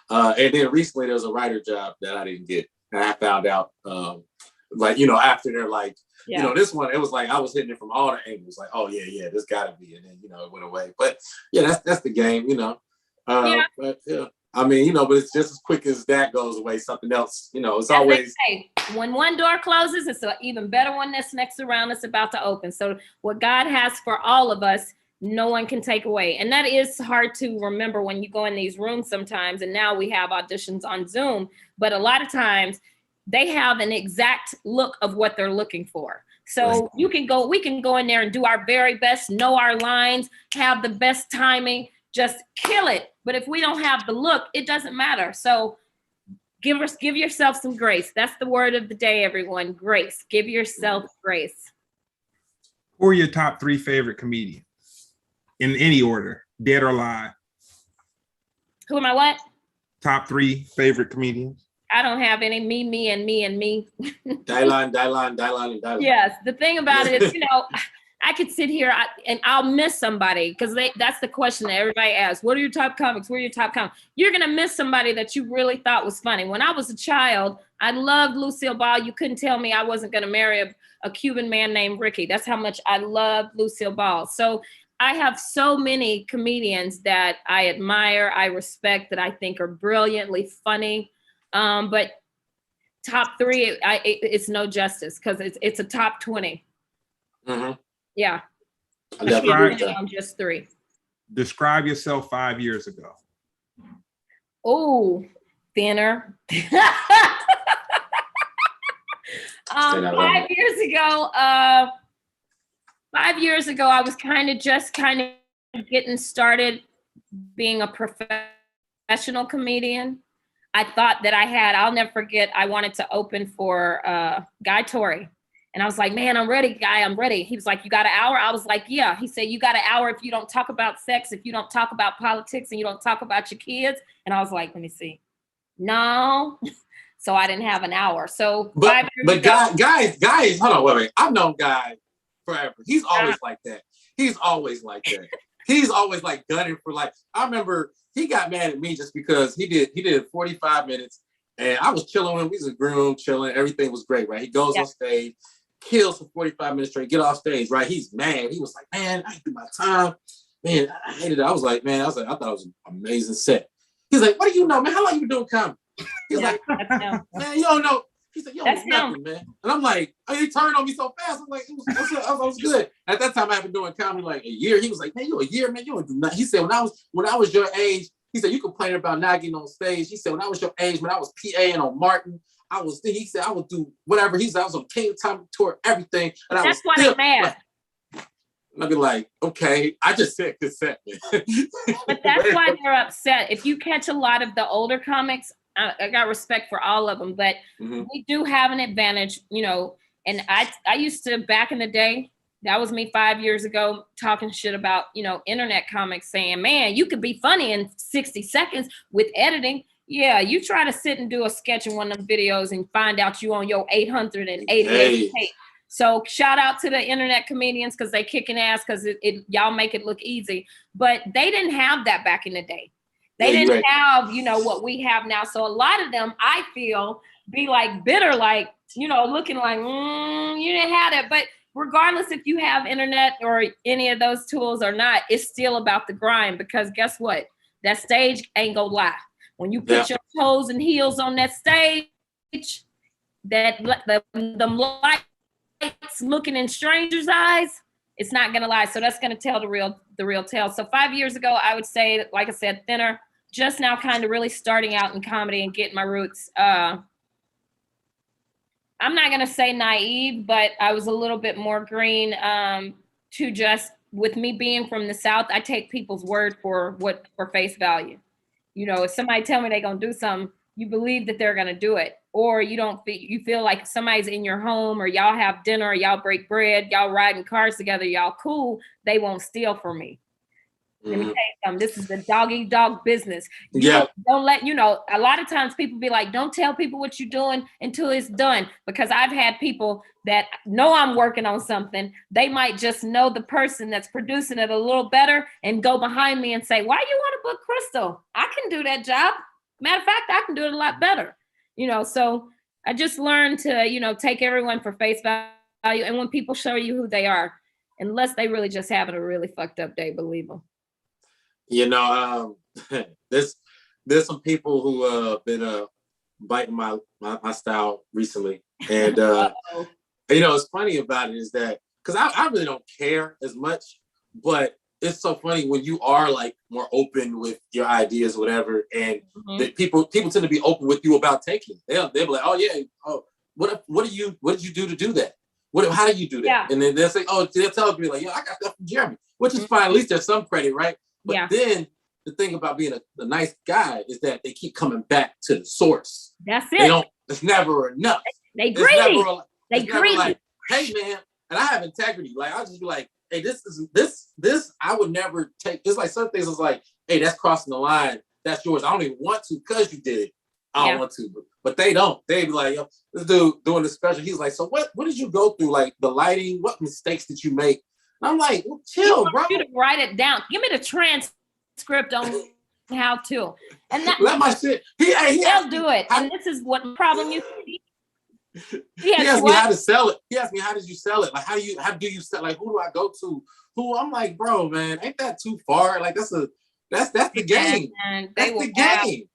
And then recently there was a writer job that I didn't get. And I found out after they're like, this one, it was like I was hitting it from all the angles, like, oh yeah, this gotta be. And then it went away. But yeah, that's the game, But yeah. I mean, but it's just as quick as that goes away, something else, it's always. When one door closes, it's an even better one that's next around that's about to open. So what God has for all of us, no one can take away. And that is hard to remember when you go in these rooms sometimes. And now we have auditions on Zoom, but a lot of times they have an exact look of what they're looking for. So we can go in there and do our very best, know our lines, have the best timing, just kill it. But if we don't have the look, it doesn't matter. So give yourself some grace. That's the word of the day, everyone. Grace. Give yourself grace. Who are your top 3 favorite comedians? In any order, dead or alive? Who am I what? Top 3 favorite comedians. I don't have any. Me, and me. Dylan. Yes. The thing about it is, I could sit here and I'll miss somebody because that's the question that everybody asks. What are your top comics? Where are your top comics? You're going to miss somebody that you really thought was funny. When I was a child, I loved Lucille Ball. You couldn't tell me I wasn't going to marry a Cuban man named Ricky. That's how much I loved Lucille Ball. So I have so many comedians that I admire, I respect, that I think are brilliantly funny. But top 3, it's no justice because it's a top 20. Mm-hmm. Yeah. I'm just 3. Describe yourself 5 years ago. Oh, thinner. 5 years ago, 5 years ago, I was kind of getting started being a professional comedian. I thought that I'll never forget, I wanted to open for Guy Torrey. And I was like, man, I'm ready, Guy, I'm ready. He was like, you got an hour? I was like, yeah. He said, you got an hour if you don't talk about sex, if you don't talk about politics, and you don't talk about your kids. And I was like, let me see. No. So I didn't have an hour. So Guy, hold on, wait. I've known Guy forever. He's always like that. He's always like that. He's always like gunning for I remember he got mad at me just because he did 45 minutes and I was chilling with him. We was in the room chilling. Everything was great, right? He goes on stage, kills for 45 minutes straight, get off stage, right? He's mad. He was like, man, I do my time. Man, I hated it. I thought it was an amazing set. He's like, what do you know, man? How long you been doing comedy? He's like, man, you don't know. He said, you don't know nothing, man. And I'm like, oh, he turned on me so fast. I'm like, it was good. At that time, I had been doing comedy like a year. He was like, man, you a year, man. You don't do nothing. He said, when I was your age, he said, you complain about not getting on stage. He said, when I was your age, when I was PAing on Martin, he said, I would do whatever. He said, I was on King Tom Tour, everything. And that's why I'm mad. And I'd be like, okay, I just said cassette. But that's why they're upset. If you catch a lot of the older comics, I got respect for all of them, but we do have an advantage, and I used to, back in the day, that was me 5 years ago, talking shit about, internet comics, saying, man, you could be funny in 60 seconds with editing. Yeah, you try to sit and do a sketch in one of them videos and find out you on your 888 tape. So shout out to the internet comedians because they kicking ass because y'all make it look easy. But they didn't have that back in the day. They didn't have, what we have now. So a lot of them, I feel, be like bitter, like, looking like, you didn't have that. But regardless if you have internet or any of those tools or not, it's still about the grind because guess what? That stage ain't gonna lie. When you put your toes and heels on that stage, that the lights looking in strangers' eyes, it's not gonna lie. So that's gonna tell the real tale. So 5 years ago, I would say, like I said, thinner, just now kind of really starting out in comedy and getting my roots. I'm not gonna say naive, but I was a little bit more green to just, with me being from the South, I take people's word for face value. If somebody tell me they're gonna do something, you believe that they're going to do it, or you feel like somebody's in your home, or y'all have dinner, or y'all break bread, y'all riding cars together, y'all cool, they won't steal from me. Let me tell you something. This is the dog eat dog business. Don't let, a lot of times people be like, don't tell people what you're doing until it's done. Because I've had people that know I'm working on something. They might just know the person that's producing it a little better and go behind me and say, why do you want to book Crystal? I can do that job. Matter of fact, I can do it a lot better. So I just learned to, take everyone for face value. And when people show you who they are, unless they really just having a really fucked up day, believe them. There's some people who been biting my style recently, and what's funny about it is that because I really don't care as much, but it's so funny when you are like more open with your ideas, whatever, and the people tend to be open with you about taking it. They'll be like, oh yeah, what did you do to do that? How do you do that? Yeah. And then they'll say, they'll tell me like, I got that from Jeremy, which is fine. At least there's some credit, right? But then the thing about being a nice guy is that they keep coming back to the source. That's it. It's never enough. They greedy. They greedy. Like, hey man, and I have integrity. Like I'll just be like, hey, this I would never take. It's like some things is like, hey, that's crossing the line. That's yours. I don't even want to because you did it. I don't want to. But they don't. They be like, yo, this dude doing the special. He's like, so what did you go through? Like the lighting, what mistakes did you make? I'm like, well, chill, bro. You to write it down. Give me the transcript on how to. And that, let my shit. They'll do it. And this is what problem you see. He asked me how to sell it. He asked me, how did you sell it? Like, how do you sell? Like, who do I go to? Who? I'm like, bro, man, ain't that too far? Like, that's the game. That's the game.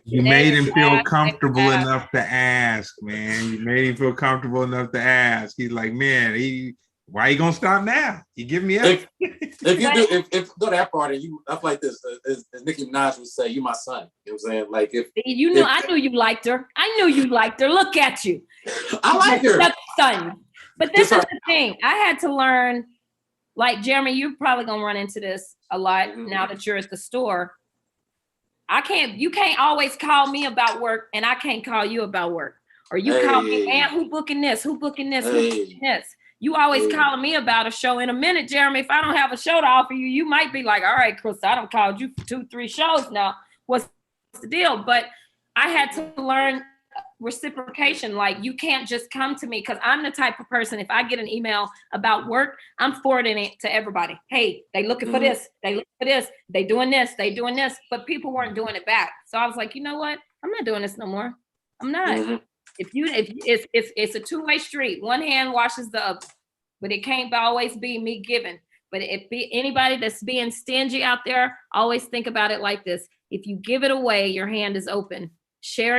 You made him feel comfortable enough to ask, man. You made him feel comfortable enough to ask. He's like, man, why are you gonna stop now? You give me up. If you go that part and you up like this, as Nicki Minaj would say, you my son. You know what I'm saying? Like I knew you liked her. I knew you liked her. Look at you. I like her. Son. But this is the thing. I had to learn, like Jeremy, you're probably gonna run into this a lot now that you're at the store. You can't always call me about work and I can't call you about work. Or you call me, man, who booking this? Who booking this? Who booking this? You always calling me about a show. In a minute, Jeremy, if I don't have a show to offer you, you might be like, all right, Chris, I done called you for 2-3 shows now. What's the deal? But I had to learn reciprocation. Like, you can't just come to me, because I'm the type of person, if I get an email about work, I'm forwarding it to everybody. Hey, they looking for this. They looking for this. They doing this. They doing this. But people weren't doing it back. So I was like, you know what? I'm not doing this no more. I'm not. If it's a two-way street, one hand washes the other, but it can't always be me giving. But if anybody that's being stingy out there, always think about it like this. If you give it away, your hand is open. Share,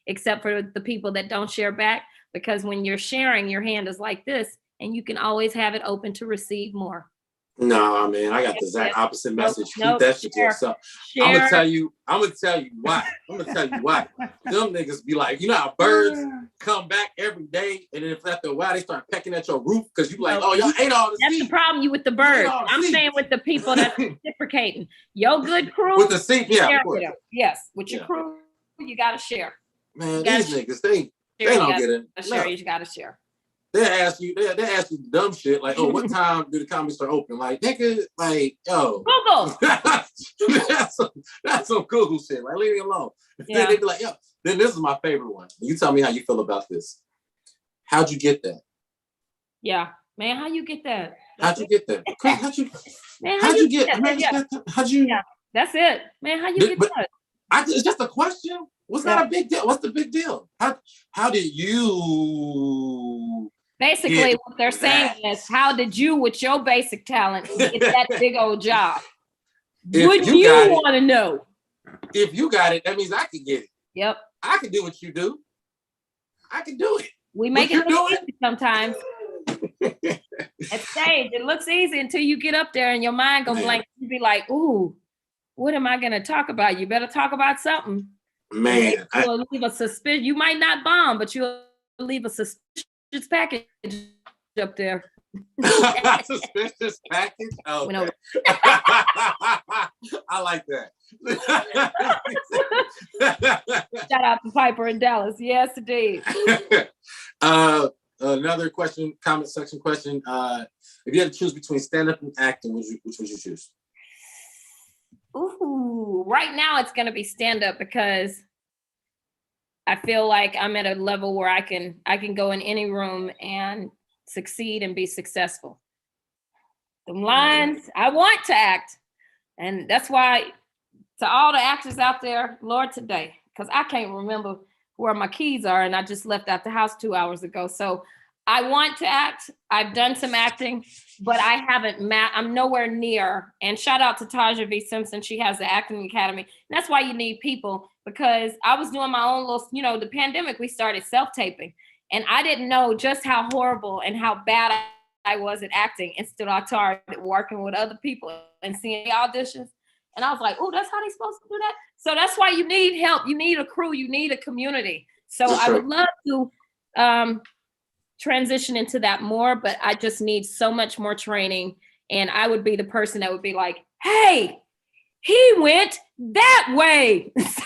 except for the people that don't share back, because when you're sharing, your hand is like this, and you can always have it open to receive more. Nah, man, I got the exact opposite message. Keep that shit to yourself. I'm gonna tell you why. Them niggas be like, you know how birds come back every day, and then after a while they start pecking at your roof because you like, oh, y'all ate all the That's seeds. The problem you with the birds. I'm saying with the people that's reciprocating. Your good crew. With the seed, yeah. Yes, with your crew, you gotta share. Man, these niggas, they don't get it. You gotta share. They ask you dumb shit like, oh, what time do the comedy store open? Like, nigga, like, yo, Google. that's some Google shit. Like, leave me alone. Yeah. Then they be like, yo. Then this is my favorite one. You tell me how you feel about this. How'd you get that? Yeah, man, how you get that? How'd you get that? How'd you get that? Yeah, that's it, man. How you get that? It's just a question. What's not a big deal? What's the big deal? How did you? Basically, what they're saying is, how did you, with your basic talent, get that big old job? Wouldn't you want to know? If you got it, that means I can get it. Yep. I can do what you do. I can do it. We make it look easy sometimes. At stage, it looks easy until you get up there and your mind goes blank. You be like, ooh, what am I going to talk about? You better talk about something. Man, you'll leave a suspicious. You might not bomb, but you'll leave a suspicious package up there. Suspicious package. Okay. I like that. Shout out to Piper in Dallas. Yes, indeed. Another question, comment section question. If you had to choose between stand-up and acting, which would you choose? Ooh, right now it's gonna be stand-up because I feel like I'm at a level where I can go in any room and succeed and be successful. The lines, I want to act. And that's why to all the actors out there, Lord today, because I can't remember where my keys are and I just left out the house 2 hours ago. So I want to act. I've done some acting, but I haven't I'm nowhere near. And shout out to Taja V. Simpson. She has the Acting Academy. And that's why you need people, because I was doing my own little, the pandemic, we started self-taping. And I didn't know just how horrible and how bad I was at acting. And still I started working with other people and seeing the auditions. And I was like, oh, that's how they're supposed to do that? So that's why you need help. You need a crew. You need a community. So I would love to transition into that more, but I just need so much more training. And I would be the person that would be like, hey, he went that way. So,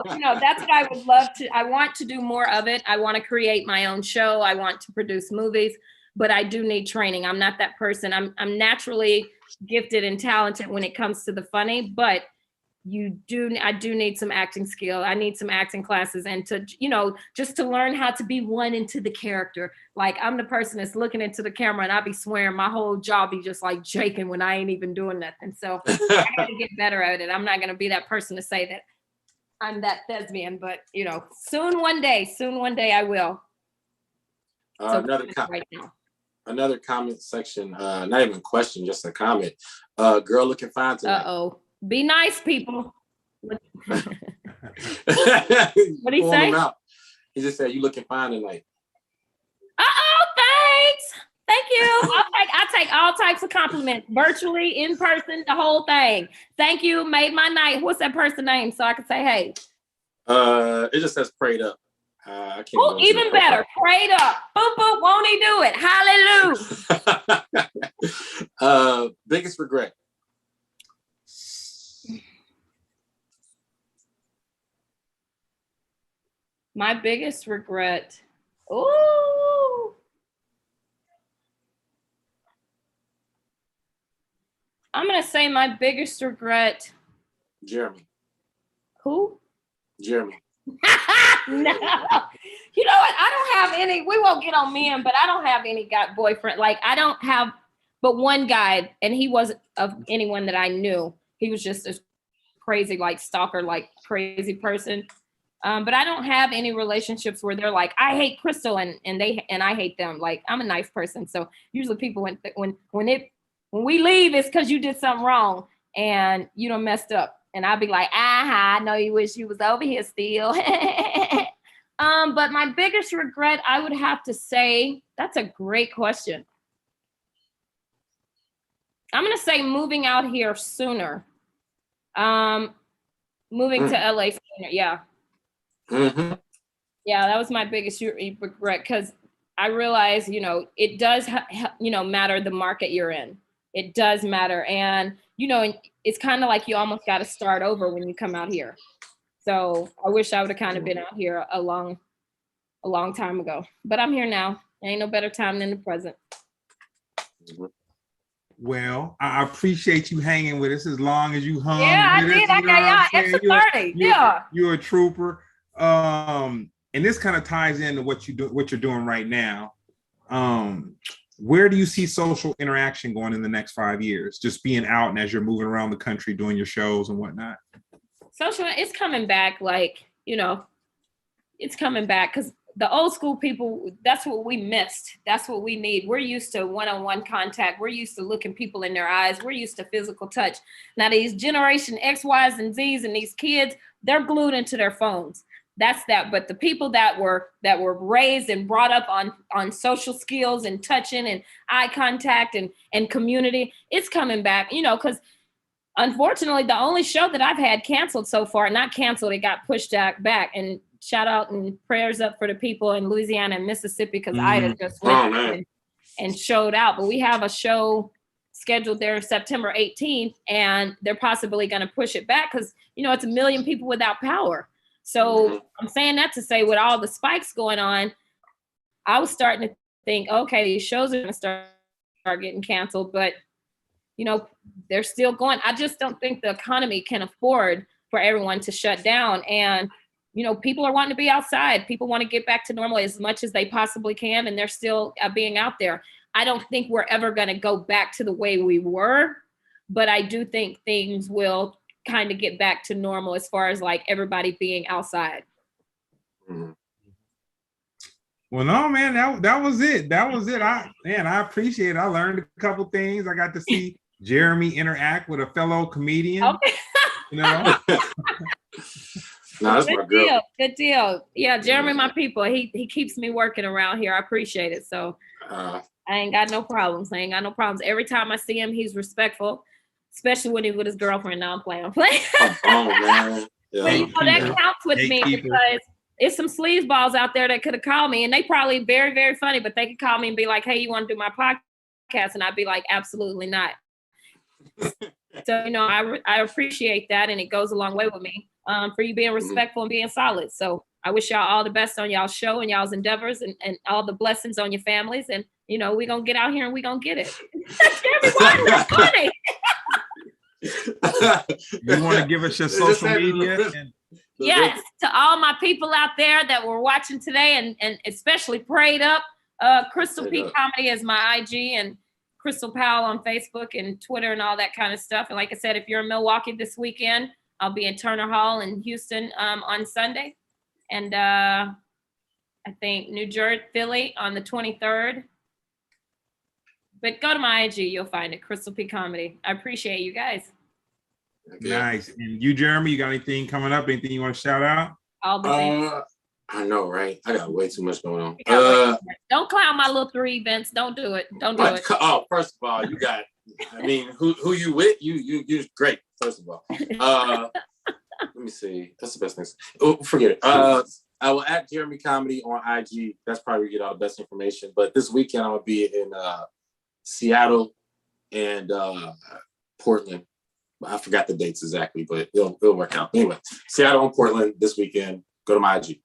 that's what I would love to. I want to do more of it. I want to create my own show. I want to produce movies, but I do need training. I'm not that person. I'm naturally gifted and talented when it comes to the funny, but I do need some acting skill. I need some acting classes and to, just to learn how to be one into the character. Like I'm the person that's looking into the camera and I'll be swearing my whole jaw be just like shaking when I ain't even doing nothing. So I gotta get better at it. I'm not gonna be that person to say that I'm that thespian, but soon one day I will. So another comment section, not even a question, just a comment. Girl looking fine tonight. Uh-oh. Be nice, people. What did he say? He just said, you looking fine tonight. Uh-oh, thanks. Thank you. I take all types of compliments, virtually, in person, the whole thing. Thank you, made my night. What's that person's name so I can say hey? It just says prayed up. I can't. Oh, even better. Prayed up. Boop, boop, won't he do it? Hallelujah. Biggest regret. My biggest regret. Ooh. I'm going to say my biggest regret. Jeremy. Who? Jeremy. No. You know what? I don't have any, we won't get on men, but I don't have any guy boyfriend. Like I don't have but one guy, and he wasn't of anyone that I knew. He was just a crazy, like stalker, like crazy person. But I don't have any relationships where they're like, I hate Crystal and I hate them. Like I'm a nice person. So usually people when we leave, it's because you did something wrong and you done messed up. And I'll be like, I know you wish you was over here still. But my biggest regret, I would have to say, that's a great question. I'm gonna say moving out here sooner. Moving to LA sooner, yeah. Mm-hmm. Yeah, that was my biggest regret because I realized, it does, matter the market you're in. It does matter. And, it's kind of like you almost got to start over when you come out here. So I wish I would have kind of been out here a long time ago, but I'm here now. Ain't no better time than the present. Well, I appreciate you hanging with us as long as you hung. Yeah, I did. I got y'all extra 30. Yeah. You're a trooper. And this kind of ties into what you're doing right now. Where do you see social interaction going in the next 5 years? Just being out and as you're moving around the country doing your shows and whatnot. Social, it's coming back. Like, it's coming back because the old school people, that's what we missed. That's what we need. We're used to one-on-one contact. We're used to looking people in their eyes. We're used to physical touch. Now these generation X, Ys, and Zs and these kids, they're glued into their phones. That's that. But the people that were raised and brought up on social skills and touching and eye contact and community, it's coming back, because unfortunately, the only show that I've had canceled so far, not canceled, it got pushed back. And shout out and prayers up for the people in Louisiana and Mississippi because Ida just went and showed out. But we have a show scheduled there September 18th, and they're possibly going to push it back because, you know, it's 1 million people without power. So I'm saying that to say with all the spikes going on, I was starting to think, okay, these shows are going to start getting canceled, but, you know, they're still going. I just don't think the economy can afford for everyone to shut down. And, you know, people are wanting to be outside. People want to get back to normal as much as they possibly can, and they're still being out there. I don't think we're ever going to go back to the way we were, but I do think things will kind of get back to normal as far as like everybody being outside. Well, no, man, that was it. That was it. I appreciate it. I learned a couple things. I got to see Jeremy interact with a fellow comedian. Okay. You know. No, that's my girl. Good deal. Yeah, Jeremy, my people. He keeps me working around here. I appreciate it. So I ain't got no problems. Every time I see him, he's respectful, especially when he's with his girlfriend. Now I'm playing. Oh man. Yeah. But, you know, that counts with me because it's some sleazeballs out there that could have called me, and they probably very, very funny, but they could call me and be like, hey, you want to do my podcast? And I'd be like, absolutely not. So, you know, I appreciate that, and it goes a long way with me for you being respectful and being solid. So I wish y'all all the best on y'all's show and y'all's endeavors, and all the blessings on your families. And, you know, we're going to get out here and we're going to get it. Everyone, funny. You want to give us your social media? Yes, to all my people out there that were watching today, and especially Prayed Up, Crystal P Comedy is my IG, and Crystal Powell on Facebook and Twitter and all that kind of stuff. And like I said, if you're in Milwaukee this weekend, I'll be in Turner Hall in Houston on Sunday. And I think New Jersey, Philly on the 23rd. But go to my IG, you'll find it, Crystal P Comedy. I appreciate you guys. Nice. And you, Jeremy, you got anything coming up? Anything you want to shout out? All the things. I know, right? I got way too much going on. Don't clown my little 3 events. Don't do it. Don't do it. Oh, first of all, you got. I mean, who you with? You're great. First of all, let me see. That's the best thing. Oh, forget it. I will at Jeremy Comedy on IG. That's probably where you get all the best information. But this weekend I'm gonna be in Seattle and Portland. I forgot the dates exactly, but it'll work out. Anyway, Seattle and Portland this weekend. Go to my IG.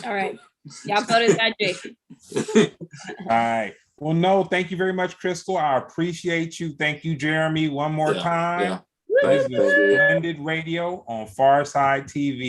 All right. Y'all go to his IG. All right. Well, no, thank you very much, Crystal. I appreciate you. Thank you, Jeremy, one more time. Yeah. This is Splendid Radio on PharcydeTV.